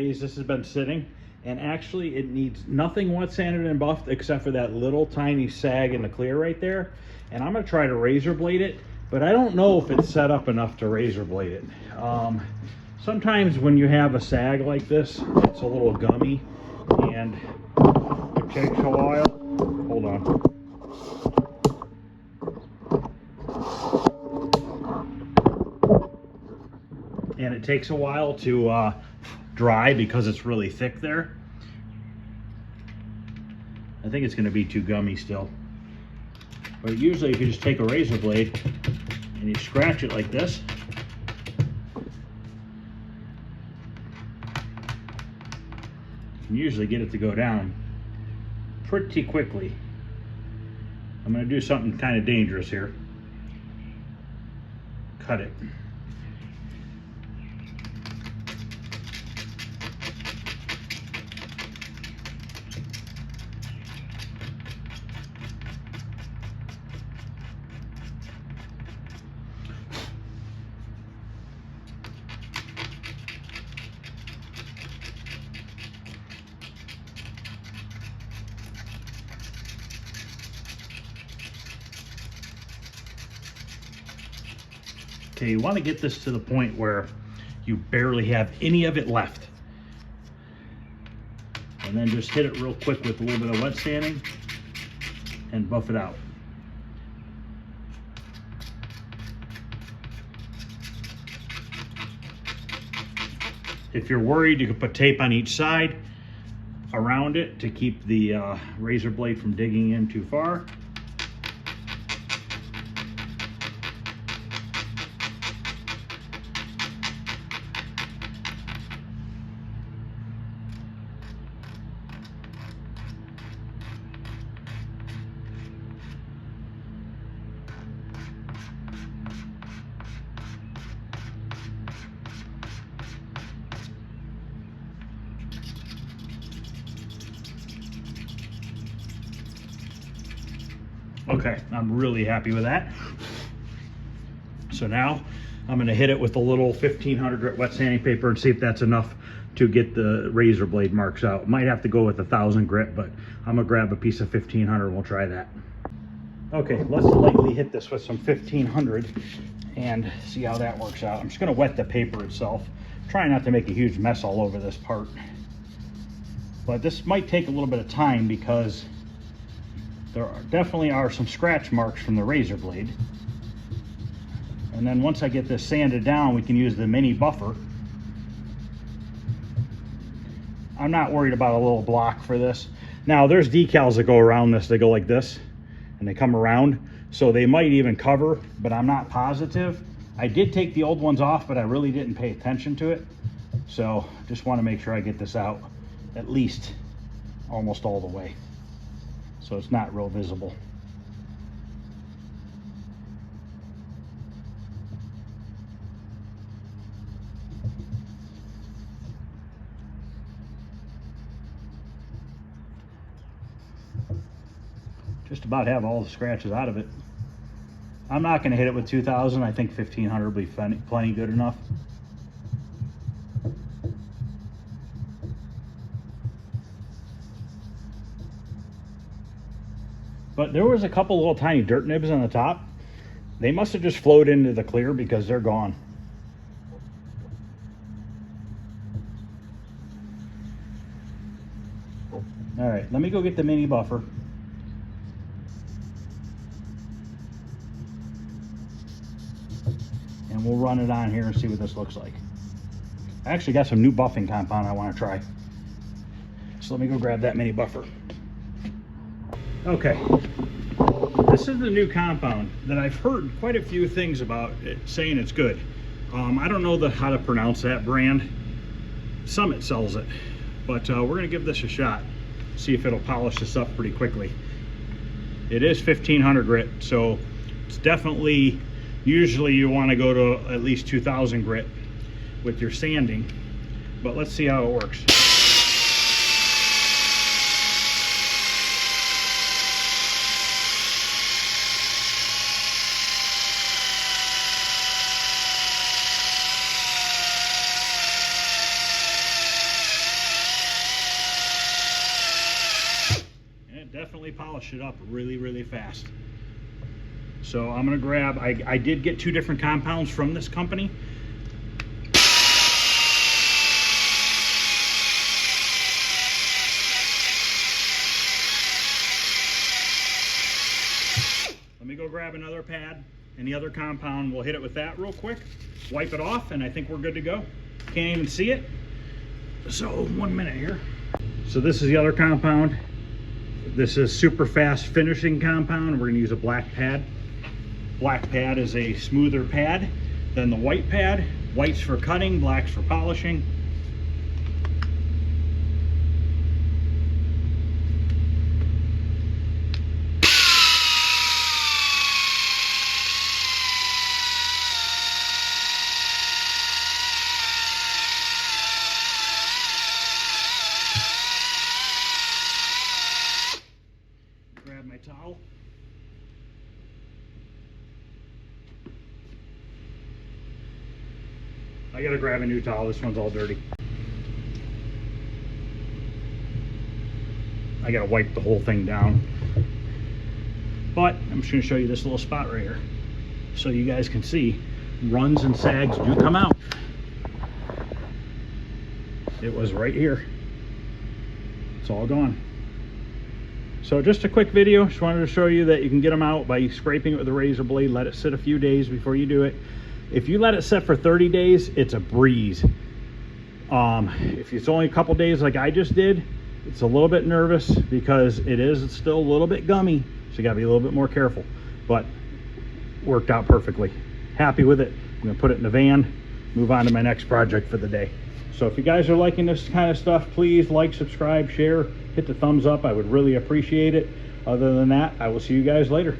days this has been sitting, and actually it needs nothing wet sanded and buffed except for that little tiny sag in the clear right there. And I'm gonna try to razor blade it, but I don't know if it's set up enough to razor blade it. Sometimes when you have a sag like this, it's a little gummy and it takes a while. Hold on. And it takes a while to dry because it's really thick there. I think it's going to be too gummy still. But usually if you just take a razor blade and you scratch it like this, you can usually get it to go down pretty quickly. I'm going to do something kind of dangerous here. Cut it. Okay, you want to get this to the point where you barely have any of it left. And then just hit it real quick with a little bit of wet sanding and buff it out. If you're worried, you can put tape on each side around it to keep the razor blade from digging in too far. Okay, I'm really happy with that. So now I'm going to hit it with a little 1500 grit wet sanding paper and see if that's enough to get the razor blade marks out. Might have to go with 1000 grit, but I'm going to grab a piece of 1500 and we'll try that. Okay, let's lightly hit this with some 1500 and see how that works out. I'm just going to wet the paper itself. Try not to make a huge mess all over this part. But this might take a little bit of time because there definitely are some scratch marks from the razor blade. And then once I get this sanded down, we can use the mini buffer. I'm not worried about a little block for this. Now there's decals that go around this. They go like this and they come around. So they might even cover, but I'm not positive. I did take the old ones off, but I really didn't pay attention to it. So just want to make sure I get this out at least almost all the way, so it's not real visible. Just about have all the scratches out of it. I'm not going to hit it with 2000. I think 1500 will be plenty good enough. But there was a couple little tiny dirt nibs on the top. They must have just flowed into the clear because they're gone. All right, let me go get the mini buffer. And we'll run it on here and see what this looks like. I actually got some new buffing compound I want to try. So let me go grab that mini buffer. Okay, this is the new compound that I've heard quite a few things about it, saying it's good. I don't know how to pronounce that brand. Summit sells it, but we're going to give this a shot. See if it'll polish this up pretty quickly. It is 1500 grit, so it's definitely, usually you want to go to at least 2000 grit with your sanding, but let's see how it works. definitely polished it up really, really fast. So I'm gonna grab, I did get 2 different compounds from this company. Let me go grab another pad and the other compound. We'll hit it with that real quick, wipe it off, and I think we're good to go. Can't even see it. So 1 minute here. So this is the other compound. This is super fast finishing compound. We're gonna use a black pad. Black pad is a smoother pad than the white pad. White's for cutting, black's for polishing. Grab my towel. I gotta grab a new towel, this one's all dirty. I gotta wipe the whole thing down. But I'm just gonna show you this little spot right here, so you guys can see runs and sags do come out. It was right here. It's all gone. So just a quick video, just wanted to show you that you can get them out by scraping it with a razor blade. Let it sit a few days before you do it. If you let it set for 30 days, it's a breeze. If it's only a couple days like I just did, it's a little bit nervous because it is still a little bit gummy. So you gotta be a little bit more careful, but worked out perfectly. Happy with it. I'm gonna put it in the van, move on to my next project for the day. So if you guys are liking this kind of stuff, please like, subscribe, share, hit the thumbs up. I would really appreciate it. Other than that, I will see you guys later.